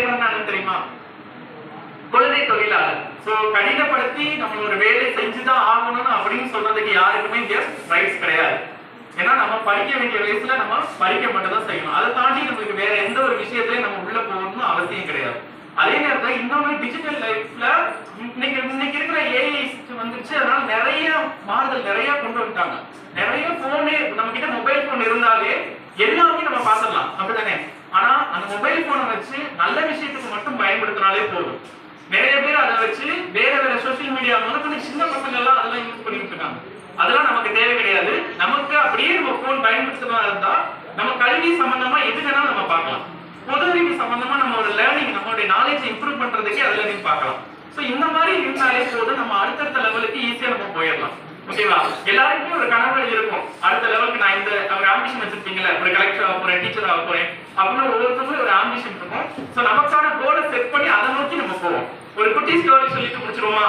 லேபர்னா தெரியுமா? குழந்தை தொழிலாளர். சோ கடினப்படுத்தி நம்ம ஒரு வேலை செஞ்சுதான் ஆகணும் அப்படின்னு சொல்றதுக்கு யாருக்குமே இங்க ரைட்ஸ் கிடையாது. ஏன்னா நம்ம படிக்க வேண்டிய வயசுல நம்ம படிக்க மட்டும் தான் செய்யணும். அதை தாண்டி நமக்கு வேற எந்த ஒரு விஷயத்திலயும் நம்ம உள்ள போகணும்னு அவசியம் கிடையாது. அதே நேரத்துல இன்னொரு டிஜிட்டல் லைஃப்ல இன்னைக்கு இருக்கிற ஏஐ வந்துருச்சு. அதனால நிறைய மாறுதல் நிறைய கொண்டு வந்துட்டாங்க. நிறைய போனே நம்ம கிட்ட மொபைல் போன் இருந்தாலே எல்லாமே நம்ம பார்த்துடலாம், அப்படித்தானே? ஆனா அந்த மொபைல் போனை வச்சு நல்ல விஷயத்துக்கு மட்டும் பயன்படுத்தினாலே போதும். நிறைய பேர் அதை வச்சு வேற வேற சோசியல் மீடியா முதல்ல சின்ன பசங்க எல்லாம் அதெல்லாம் யூஸ் பண்ணிட்டு இருக்காங்க. அதெல்லாம் நமக்கு தேவை கிடையாது. நமக்கு அப்படியே நம்ம போன் பயன்படுத்துறதா இருந்தா நம்ம கல்வி சம்பந்தமா எது வேணாலும் நம்ம பார்க்கலாம். பொது அறிவு சம்பந்தமா நம்ம ஒரு லேர்னிங், நம்மளுடைய நாலேஜ் இம்ப்ரூவ் பண்றதுக்கே அதுல நீங்க பார்க்கலாம். சோ இந்த மாதிரி இருந்தாலே போதும், நம்ம அடுத்தடுத்த லெவலுக்கு ஈஸியா நம்ம போயிடலாம். ஓகேவா? எல்லாருக்குமே ஒரு கனவு இருக்கும், அடுத்த லெவலுக்கு நான் இந்த ஒரு ஆம்பிஷன் வச்சிருப்பீங்கல்ல, ஒரு கலெக்டர் ஆக போறேன், டீச்சர் ஆக போறேன் அப்படின்னு ஒவ்வொருத்தருக்கும் ஒரு ஆம்பிஷன் இருக்கும். சோ நமக்கான கோலை செட் பண்ணி அதை நோக்கி நம்ம போவோம். ஒரு குட்டி ஸ்டோரி சொல்லிட்டு முடிச்சிருவோமா?